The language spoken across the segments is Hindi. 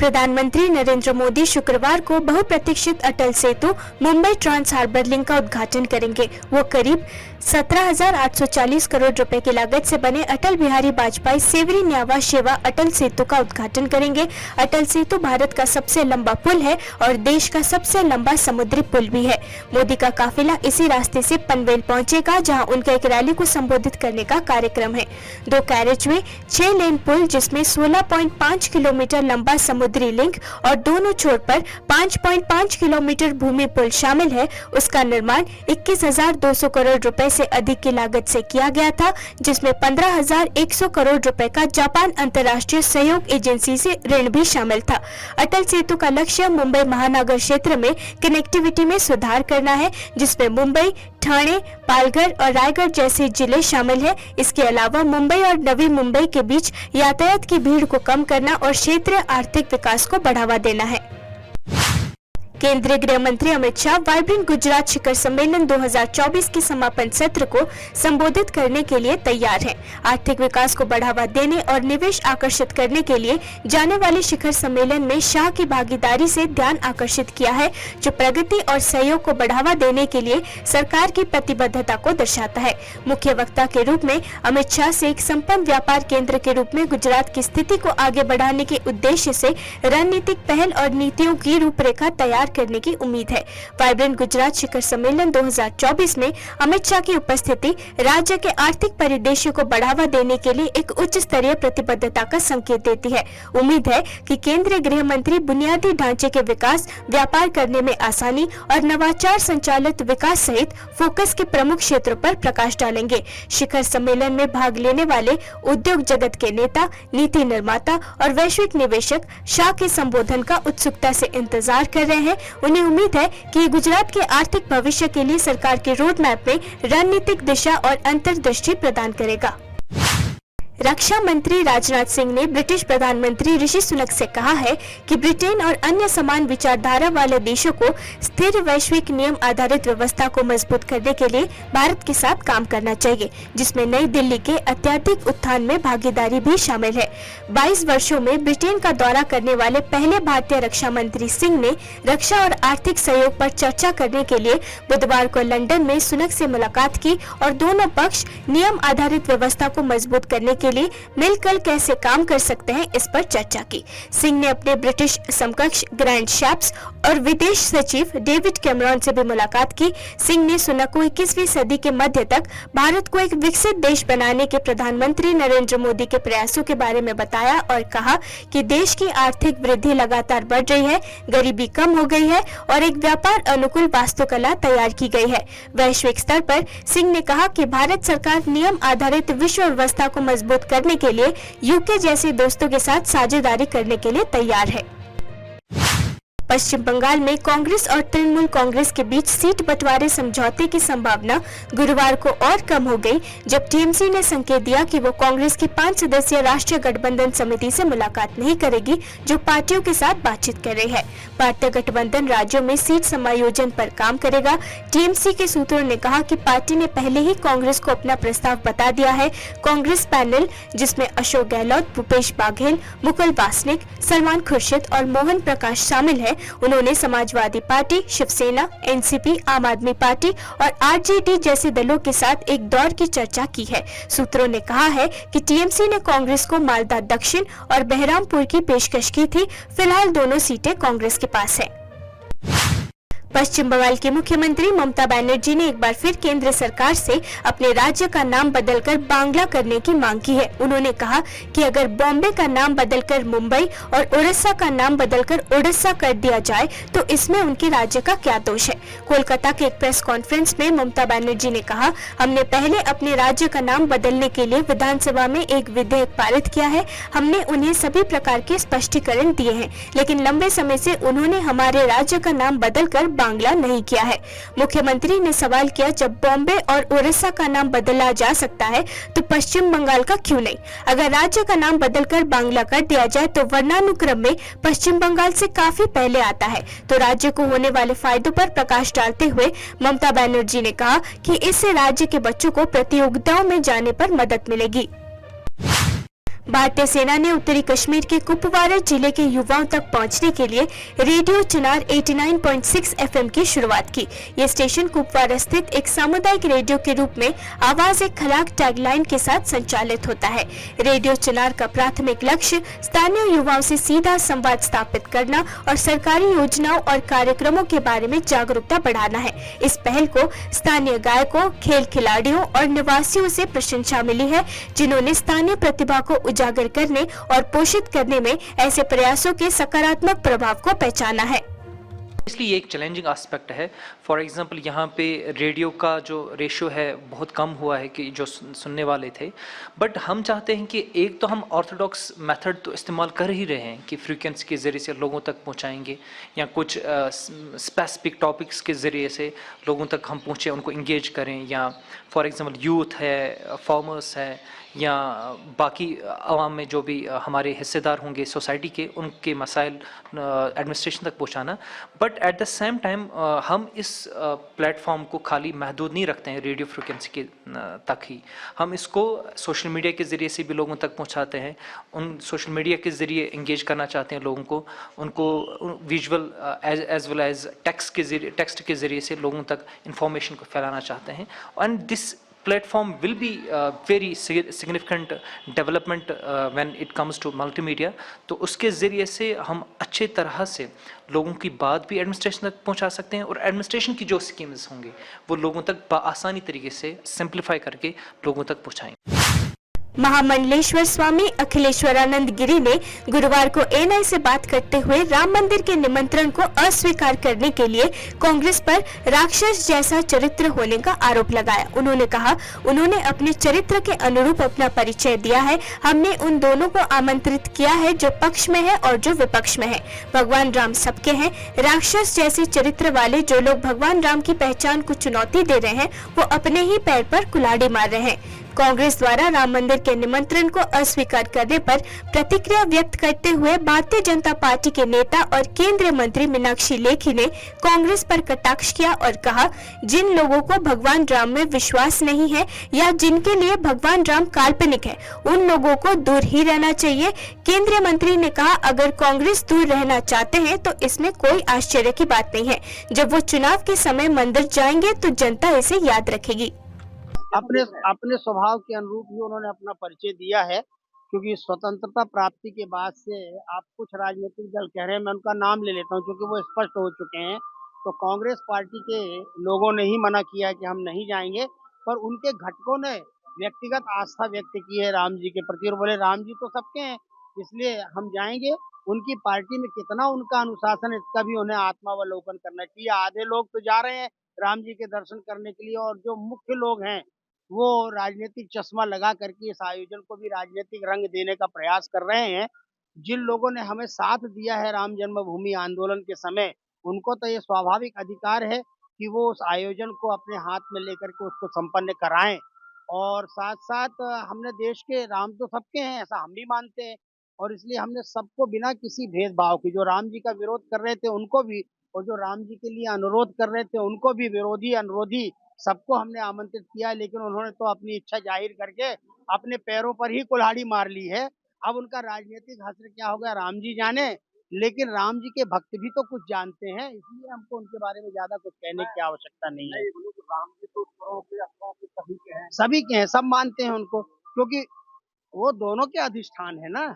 प्रधानमंत्री नरेंद्र मोदी शुक्रवार को बहुप्रतीक्षित Atal Setu Mumbai trans harbour link का उद्घाटन करेंगे। वो करीब 17,840 करोड़ रुपए की लागत से बने अटल बिहारी वाजपेयी सेवरी न्यावा शेवा अटल सेतु का उद्घाटन करेंगे। अटल सेतु भारत का सबसे लंबा पुल है और देश का सबसे लंबा समुद्री पुल भी है। मोदी का काफिला इसी रास्ते से पनवेल पहुंचेगा, जहां उनका एक रैली को संबोधित करने का कार्यक्रम है। 2 कैरेजवे 6 लेन पुल जिसमें 16.5 किलोमीटर लंबा समुद्री लिंक और दोनों छोर पर 5.5 किलोमीटर भूमि पुल शामिल है। उसका निर्माण 21,200 करोड़ रुपए से अधिक की लागत से किया गया था, जिसमें 15,100 करोड़ रुपए का जापान अंतर्राष्ट्रीय सहयोग एजेंसी से ऋण भी शामिल था। अटल सेतु का लक्ष्य मुंबई महानगर क्षेत्र में कनेक्टिविटी में सुधार करना है, जिसमें मुंबई, ठाणे, पालघर और रायगढ़ जैसे जिले शामिल हैं। इसके अलावा मुंबई और नवी मुंबई के बीच यातायात की भीड़ को कम करना और क्षेत्रीय आर्थिक विकास को बढ़ावा देना है। केंद्रीय गृह मंत्री अमित शाह वाइब्रेंट गुजरात शिखर सम्मेलन 2024 के समापन सत्र को संबोधित करने के लिए तैयार हैं। आर्थिक विकास को बढ़ावा देने और निवेश आकर्षित करने के लिए जाने वाले शिखर सम्मेलन में शाह की भागीदारी से ध्यान आकर्षित किया है, जो प्रगति और सहयोग को बढ़ावा देने के लिए सरकार की प्रतिबद्धता को दर्शाता है। मुख्य वक्ता के रूप में अमित शाह से एक संपन्न व्यापार केंद्र के रूप में गुजरात की स्थिति को आगे बढ़ाने के उद्देश्य से रणनीतिक पहल और नीतियों की रूपरेखा तैयार करने की उम्मीद है। वाइब्रेंट गुजरात शिखर सम्मेलन 2024 में अमित शाह की उपस्थिति राज्य के आर्थिक परिदृश्य को बढ़ावा देने के लिए एक उच्च स्तरीय प्रतिबद्धता का संकेत देती है। उम्मीद है कि केंद्रीय गृह मंत्री बुनियादी ढांचे के विकास, व्यापार करने में आसानी और नवाचार संचालित विकास सहित फोकस के प्रमुख क्षेत्रों पर प्रकाश डालेंगे। शिखर सम्मेलन में भाग लेने वाले उद्योग जगत के नेता, नीति निर्माता और वैश्विक निवेशक शाह के संबोधन का उत्सुकता से इंतजार कर रहे हैं। उन्हें उम्मीद है कि गुजरात के आर्थिक भविष्य के लिए सरकार के रोड मैप में रणनीतिक दिशा और अंतर्दृष्टि प्रदान करेगा। रक्षा मंत्री राजनाथ सिंह ने ब्रिटिश प्रधानमंत्री ऋषि सुनक से कहा है कि ब्रिटेन और अन्य समान विचारधारा वाले देशों को स्थिर वैश्विक नियम आधारित व्यवस्था को मजबूत करने के लिए भारत के साथ काम करना चाहिए, जिसमें नई दिल्ली के अत्यधिक उत्थान में भागीदारी भी शामिल है। 22 वर्षों में ब्रिटेन का दौरा करने वाले पहले भारतीय रक्षा मंत्री सिंह ने रक्षा और आर्थिक सहयोग पर चर्चा करने के लिए बुधवार को लंदन में सुनक से मुलाकात की और दोनों पक्ष नियम आधारित व्यवस्था को मजबूत करने के लिए मिलकर कैसे काम कर सकते हैं, इस पर चर्चा की। सिंह ने अपने ब्रिटिश समकक्ष ग्रैंड शैप्स और विदेश सचिव डेविड कैमरॉन से भी मुलाकात की। सिंह ने सुनक को 21वीं सदी के मध्य तक भारत को एक विकसित देश बनाने के प्रधानमंत्री नरेंद्र मोदी के प्रयासों के बारे में बताया और कहा कि देश की आर्थिक वृद्धि लगातार बढ़ रही है, गरीबी कम हो गई है और एक व्यापार अनुकूल वास्तुकला तैयार की गई है। वैश्विक स्तर पर सिंह ने कहा कि भारत सरकार नियम आधारित विश्व व्यवस्था को मजबूत करने के लिए यूके जैसे दोस्तों के साथ साझेदारी करने के लिए तैयार है। पश्चिम बंगाल में कांग्रेस और तृणमूल कांग्रेस के बीच सीट बंटवारे समझौते की संभावना गुरुवार को और कम हो गई, जब टीएमसी ने संकेत दिया कि वो कांग्रेस की 5 सदस्यीय राष्ट्रीय गठबंधन समिति से मुलाकात नहीं करेगी, जो पार्टियों के साथ बातचीत कर रही है। भारतीय गठबंधन राज्यों में सीट समायोजन पर काम करेगा। टीएमसी के सूत्रों ने कहा कि पार्टी ने पहले ही कांग्रेस को अपना प्रस्ताव बता दिया है। कांग्रेस पैनल, जिसमें अशोक गहलोत, भूपेश बाघेल, मुकुल वासनिक, सलमान खुर्शीद और मोहन प्रकाश शामिल है, उन्होंने समाजवादी पार्टी, शिवसेना, एनसीपी, आम आदमी पार्टी और आरजेडी जैसे दलों के साथ एक दौर की चर्चा की है। सूत्रों ने कहा है कि टीएमसी ने कांग्रेस को मालदा दक्षिण और बहरामपुर की पेशकश की थी। फिलहाल दोनों सीटें कांग्रेस के पास है। पश्चिम बंगाल की मुख्यमंत्री ममता बनर्जी ने एक बार फिर केंद्र सरकार से अपने राज्य का नाम बदलकर बांग्ला करने की मांग की है। उन्होंने कहा कि अगर बॉम्बे का नाम बदलकर मुंबई और उड़ीसा का नाम बदलकर उड़ीसा कर दिया जाए तो इसमें उनके राज्य का क्या दोष है। कोलकाता के एक प्रेस कॉन्फ्रेंस में ममता बनर्जी ने कहा, हमने पहले अपने राज्य का नाम बदलने के लिए विधानसभा में एक विधेयक पारित किया है। हमने उन्हें सभी प्रकार के स्पष्टीकरण दिए हैं, लेकिन लंबे समय से उन्होंने हमारे राज्य का नाम बदलकर बांग्ला नहीं किया है। मुख्यमंत्री ने सवाल किया, जब बॉम्बे और उड़ीसा का नाम बदला जा सकता है तो पश्चिम बंगाल का क्यों नहीं? अगर राज्य का नाम बदलकर बांग्ला कर दिया जाए तो वर्णानुक्रम में पश्चिम बंगाल से काफी पहले आता है। तो राज्य को होने वाले फायदों पर प्रकाश डालते हुए ममता बनर्जी ने कहा कि इससे राज्य के बच्चों को प्रतियोगिताओं में जाने पर मदद मिलेगी। भारतीय सेना ने उत्तरी कश्मीर के कुपवारा जिले के युवाओं तक पहुंचने के लिए रेडियो चिनार 89.6 एफएम की शुरुआत की। ये स्टेशन कुपवारा स्थित एक सामुदायिक रेडियो के रूप में आवाज एक खलाक टैगलाइन के साथ संचालित होता है। रेडियो चिनार का प्राथमिक लक्ष्य स्थानीय युवाओं से सीधा संवाद स्थापित करना और सरकारी योजनाओं और कार्यक्रमों के बारे में जागरूकता बढ़ाना है। इस पहल को स्थानीय गायकों, खेल खिलाड़ियों और निवासियों से प्रशंसा मिली है, जिन्होंने स्थानीय प्रतिभा को उजागर करने और पोषित करने में ऐसे प्रयासों के सकारात्मक प्रभाव को पहचाना है। इसलिए एक चैलेंजिंग एस्पेक्ट है। फॉर एग्जांपल यहाँ पे रेडियो का जो रेशियो है बहुत कम हुआ है कि जो सुनने वाले थे, बट हम चाहते हैं कि एक तो हम ऑर्थोडॉक्स मेथड तो इस्तेमाल कर ही रहे हैं कि फ्रीक्वेंसी के ज़रिए से लोगों तक पहुँचाएंगे या कुछ स्पेसिफिक टॉपिक्स के ज़रिए से लोगों तक हम पहुँचे, उनको इंगेज करें, या फॉर एग्जांपल यूथ है, फार्मर्स है, या बाकी आवाम में जो भी हमारे हिस्सेदार होंगे सोसाइटी के, उनके मसाइल एडमिनिस्ट्रेशन तक पहुंचाना। But at the same time हम इस प्लेटफॉर्म को खाली महदूद नहीं रखते हैं रेडियो फ्रिक्वेंसी के तक ही, हम इसको सोशल मीडिया के ज़रिए से भी लोगों तक पहुंचाते हैं। उन सोशल मीडिया के ज़रिए इंगेज करना चाहते हैं लोगों को, उनको visual as well as text के ज़रिए से लोगों तक इंफॉर्मेशन को फैलाना चाहते हैं। And this platform will be very significant development when it comes to multimedia। तो उसके ज़रिए से हम अच्छे तरह से लोगों की बात भी एडमिनिस्ट्रेशन तक पहुंचा सकते हैं, और एडमिनिस्ट्रेशन की जो स्कीम्स होंगे वो लोगों तक आसानी तरीके से सिंप्लीफाई करके लोगों तक पहुंचाएंगे। महामंडलेश्वर स्वामी अखिलेश्वरानंद गिरी ने गुरुवार को एएनआई से बात करते हुए राम मंदिर के निमंत्रण को अस्वीकार करने के लिए कांग्रेस पर राक्षस जैसा चरित्र होने का आरोप लगाया। उन्होंने कहा, उन्होंने अपने चरित्र के अनुरूप अपना परिचय दिया है। हमने उन दोनों को आमंत्रित किया है जो पक्ष में है और जो विपक्ष में है। भगवान राम सबके हैं। राक्षस जैसे चरित्र वाले जो लोग भगवान राम की पहचान को चुनौती दे रहे हैं, वो अपने ही पैर पर कुल्हाड़ी मार रहे हैं। कांग्रेस द्वारा राम मंदिर के निमंत्रण को अस्वीकार करने पर प्रतिक्रिया व्यक्त करते हुए भारतीय जनता पार्टी के नेता और केंद्रीय मंत्री मीनाक्षी लेखी ने कांग्रेस पर कटाक्ष किया और कहा, जिन लोगों को भगवान राम में विश्वास नहीं है या जिनके लिए भगवान राम काल्पनिक है, उन लोगों को दूर ही रहना चाहिए। केंद्रीय मंत्री ने कहा, अगर कांग्रेस दूर रहना चाहते हैं तो इसमें कोई आश्चर्य की बात नहीं है। जब वो चुनाव के समय मंदिर जाएंगे तो जनता इसे याद रखेगी। अपने स्वभाव के अनुरूप ही उन्होंने अपना परिचय दिया है, क्योंकि स्वतंत्रता प्राप्ति के बाद से आप कुछ राजनीतिक दल कह रहे हैं, मैं उनका नाम ले लेता हूं क्योंकि वो स्पष्ट हो चुके हैं। तो कांग्रेस पार्टी के लोगों ने ही मना किया कि हम नहीं जाएंगे, पर उनके घटकों ने व्यक्तिगत आस्था व्यक्त की है राम जी के प्रति और बोले राम जी तो सबके हैं, इसलिए हम जाएंगे। उनकी पार्टी में कितना उनका अनुशासन है इसका भी उन्हें आत्मावलोकन करना चाहिए। आधे लोग तो जा रहे हैं राम जी के दर्शन करने के लिए, और जो मुख्य लोग हैं वो राजनीतिक चश्मा लगा करके इस आयोजन को भी राजनीतिक रंग देने का प्रयास कर रहे हैं। जिन लोगों ने हमें साथ दिया है राम जन्मभूमि आंदोलन के समय, उनको तो ये स्वाभाविक अधिकार है कि वो उस आयोजन को अपने हाथ में लेकर के उसको संपन्न कराएं। और साथ साथ हमने देश के राम तो सबके हैं ऐसा हम भी मानते हैं, और इसलिए हमने सबको बिना किसी भेदभाव के, जो राम जी का विरोध कर रहे थे उनको भी, और जो राम जी के लिए अनुरोध कर रहे थे उनको भी, विरोधी अनुरोधी सबको हमने आमंत्रित किया। लेकिन उन्होंने तो अपनी इच्छा जाहिर करके अपने पैरों पर ही कुल्हाड़ी मार ली है। अब उनका राजनीतिक हश्र क्या होगा राम जी जाने, लेकिन राम जी के भक्त भी तो कुछ जानते हैं, इसलिए हमको उनके बारे में ज्यादा कुछ कहने की आवश्यकता नहीं है। राम जी तो सभी के हैं, सब मानते हैं उनको, क्योंकि वो दोनों के अधिष्ठान है ना।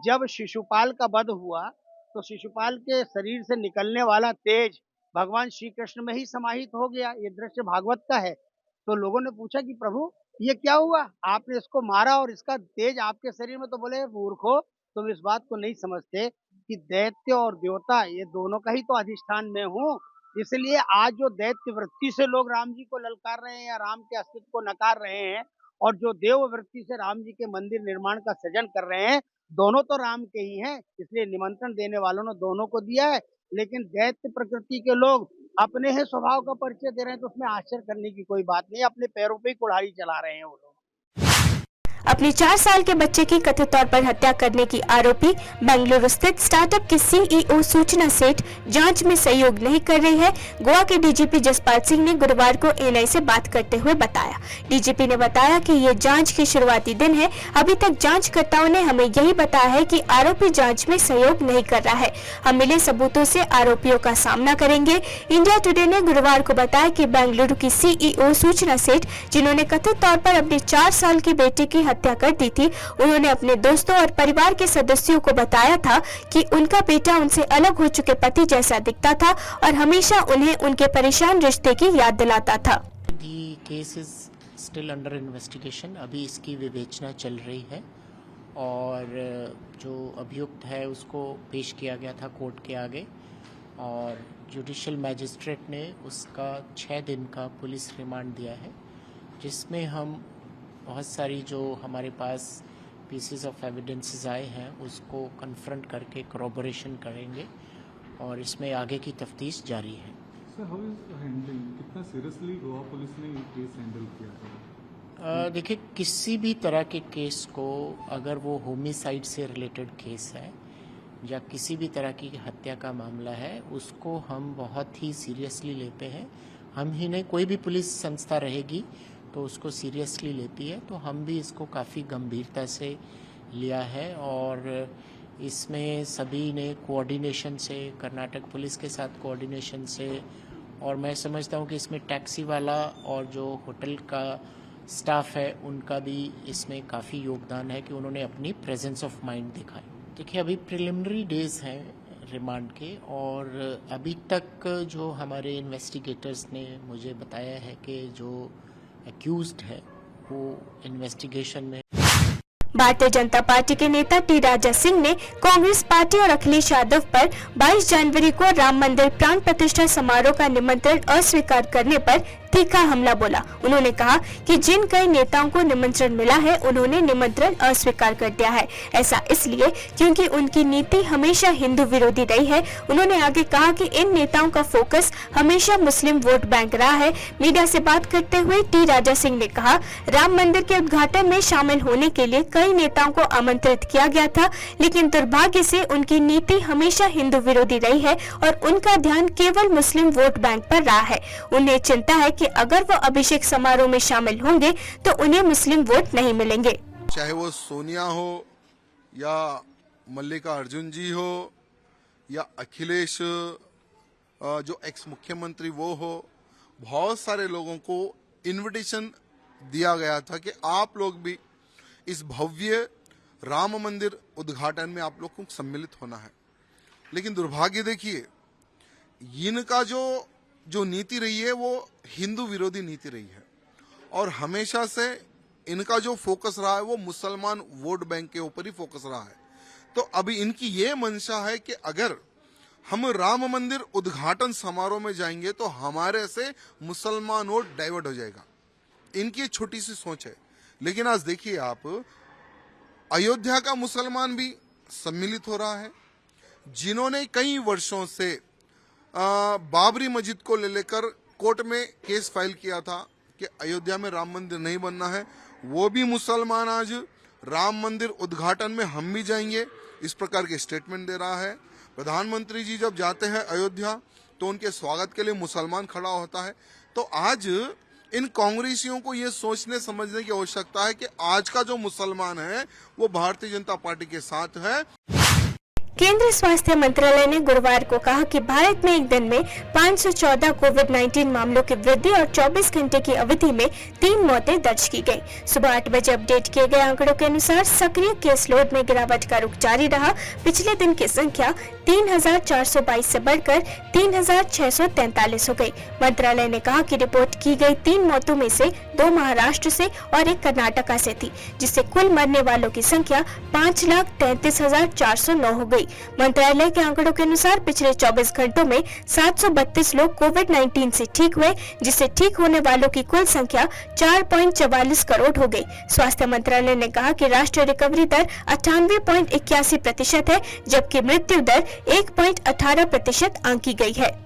जब शिशुपाल का वध हुआ तो शिशुपाल के शरीर से निकलने वाला तेज भगवान श्री कृष्ण में ही समाहित हो गया। ये दृश्य भागवत का है। तो लोगों ने पूछा कि प्रभु ये क्या हुआ, आपने इसको मारा और इसका तेज आपके शरीर में। तो बोले मूर्खो, तुम इस बात को नहीं समझते कि दैत्य और देवता ये दोनों का ही तो अधिष्ठान में हूँ। इसलिए आज जो दैत्य वृत्ति से लोग राम जी को ललकार रहे हैं या राम के अस्तित्व को नकार रहे हैं, और जो देव वृत्ति से राम जी के मंदिर निर्माण का सृजन कर रहे हैं, दोनों तो राम के ही हैं। इसलिए निमंत्रण देने वालों ने दोनों को दिया है। लेकिन दैत्य प्रकृति के लोग अपने ही स्वभाव का परिचय दे रहे हैं, तो उसमें आश्चर्य करने की कोई बात नहीं। अपने पैरों पे ही कुल्हाड़ी चला रहे हैं वो लोग। अपने 4 साल के बच्चे की कथित तौर पर हत्या करने की आरोपी बेंगलुरु स्थित स्टार्टअप की सीईओ सूचना सेठ जांच में सहयोग नहीं कर रही है, गोवा के डीजीपी जसपाल सिंह ने गुरुवार को एएनआई से बात करते हुए बताया। डीजीपी ने बताया कि ये जांच के शुरुआती दिन है। अभी तक जांचकर्ताओं ने हमें यही बताया है कि आरोपी जांच में सहयोग नहीं कर रहा है। हम मिले सबूतों से आरोपियों का सामना करेंगे। इंडिया टुडे ने गुरुवार को बताया कि बेंगलुरु की सीईओ सूचना सेठ, जिन्होंने कथित तौर पर अपने 4 साल की बेटी की हत्या कर दी थी, उन्होंने अपने दोस्तों और परिवार के सदस्यों को बताया था कि उनका बेटा उनसे अलग हो चुके पति जैसा दिखता था और हमेशा उन्हें उनके परेशान रिश्ते की याद दिलाता था। The case is still under investigation। अभी इसकी विवेचना चल रही है और जो अभियुक्त है उसको पेश किया गया था कोर्ट के आगे और जुडिशियल मैजिस्ट्रेट ने उसका 6 दिन का पुलिस रिमांड दिया है, जिसमें हम बहुत सारी जो हमारे पास पीसेस ऑफ एविडेंसेस आए हैं उसको कन्फ्रंट करके corroboration करेंगे और इसमें आगे की तफ्तीश जारी है। सर, हाउ इज हैंडलिंग, कितना सीरियसली गोवा पुलिस ने ये केस हैंडल किया था? देखिए, किसी भी तरह के केस को अगर वो होमिसाइड से रिलेटेड केस है या किसी भी तरह की हत्या का मामला है, उसको हम बहुत ही सीरियसली लेते हैं। हम ही नहीं, कोई भी पुलिस संस्था रहेगी तो उसको सीरियसली लेती है, तो हम भी इसको काफ़ी गंभीरता से लिया है और इसमें सभी ने कोऑर्डिनेशन से, कर्नाटक पुलिस के साथ कोऑर्डिनेशन से, और मैं समझता हूँ कि इसमें टैक्सी वाला और जो होटल का स्टाफ है उनका भी इसमें काफ़ी योगदान है कि उन्होंने अपनी प्रेजेंस ऑफ माइंड दिखाई। देखिए, अभी प्रिलिमिनरी डेज हैं रिमांड के और अभी तक जो हमारे इन्वेस्टिगेटर्स ने मुझे बताया है कि जो एक्यूज्ड है वो इन्वेस्टिगेशन में। भारतीय जनता पार्टी के नेता टी राजा सिंह ने कांग्रेस पार्टी और अखिलेश यादव पर 22 जनवरी को राम मंदिर प्राण प्रतिष्ठा समारोह का निमंत्रण अस्वीकार करने पर तीखा हमला बोला। उन्होंने कहा कि जिन कई नेताओं को निमंत्रण मिला है उन्होंने निमंत्रण अस्वीकार कर दिया है। ऐसा इसलिए क्योंकि उनकी नीति हमेशा हिंदू विरोधी रही है। उन्होंने आगे कहा कि इन नेताओं का फोकस हमेशा मुस्लिम वोट बैंक रहा है। मीडिया से बात करते हुए टी राजा सिंह ने कहा, राम मंदिर के उद्घाटन में शामिल होने के लिए कई नेताओं को आमंत्रित किया गया था, लेकिन दुर्भाग्य से उनकी नीति हमेशा हिंदू विरोधी रही है और उनका ध्यान केवल मुस्लिम वोट बैंक पर रहा है। उन्हें चिंता है कि अगर वो अभिषेक समारोह में शामिल होंगे तो उन्हें मुस्लिम वोट नहीं मिलेंगे। चाहे वो सोनिया हो या मल्लिका अर्जुन जी हो या अखिलेश जो एक्स मुख्यमंत्री वो हो, बहुत सारे लोगों को इनविटेशन दिया गया था कि आप लोग भी इस भव्य राम मंदिर उद्घाटन में आप लोग को सम्मिलित होना है। लेकिन दुर्भाग्य देखिए, इनका जो नीति रही है वो हिंदू विरोधी नीति रही है और हमेशा से इनका जो फोकस रहा है वो मुसलमान वोट बैंक के ऊपर ही फोकस रहा है। तो अभी इनकी ये मंशा है कि अगर हम राम मंदिर उद्घाटन समारोह में जाएंगे तो हमारे से मुसलमान वोट डाइवर्ट हो जाएगा। इनकी छोटी सी सोच है। लेकिन आज देखिए आप, अयोध्या का मुसलमान भी सम्मिलित हो रहा है, जिन्होंने कई वर्षों से बाबरी मस्जिद को लेकर कोर्ट में केस फाइल किया था कि अयोध्या में राम मंदिर नहीं बनना है, वो भी मुसलमान आज राम मंदिर उद्घाटन में हम भी जाएंगे इस प्रकार के स्टेटमेंट दे रहा है। प्रधानमंत्री जी जब जाते हैं अयोध्या तो उनके स्वागत के लिए मुसलमान खड़ा होता है। तो आज इन कांग्रेसियों को ये सोचने समझने की आवश्यकता है कि आज का जो मुसलमान है वो भारतीय जनता पार्टी के साथ है। केंद्रीय स्वास्थ्य मंत्रालय ने गुरुवार को कहा कि भारत में एक दिन में 514 कोविड-19 मामलों की वृद्धि और 24 घंटे की अवधि में 3 मौतें दर्ज की गई। सुबह 8 बजे अपडेट किए गए आंकड़ों के अनुसार सक्रिय केस लोड में गिरावट का रुख जारी रहा। पिछले दिन की संख्या 3,422 से बढ़कर 3,643 हो गई। मंत्रालय ने कहा कि रिपोर्ट की गई 3 मौतों में से 2 महाराष्ट्र से और 1 कर्नाटका से थी, जिससे कुल मरने वालों की संख्या 5,33,409 हो गई। मंत्रालय के आंकड़ों के अनुसार पिछले 24 घंटों में 732 लोग कोविड-19 से ठीक हुए, जिससे ठीक होने वालों की कुल संख्या 4.44 करोड़ हो गई। स्वास्थ्य मंत्रालय ने कहा कि राष्ट्रीय रिकवरी दर 98.81% है, जबकि मृत्यु दर 1.18% आंकी गई है।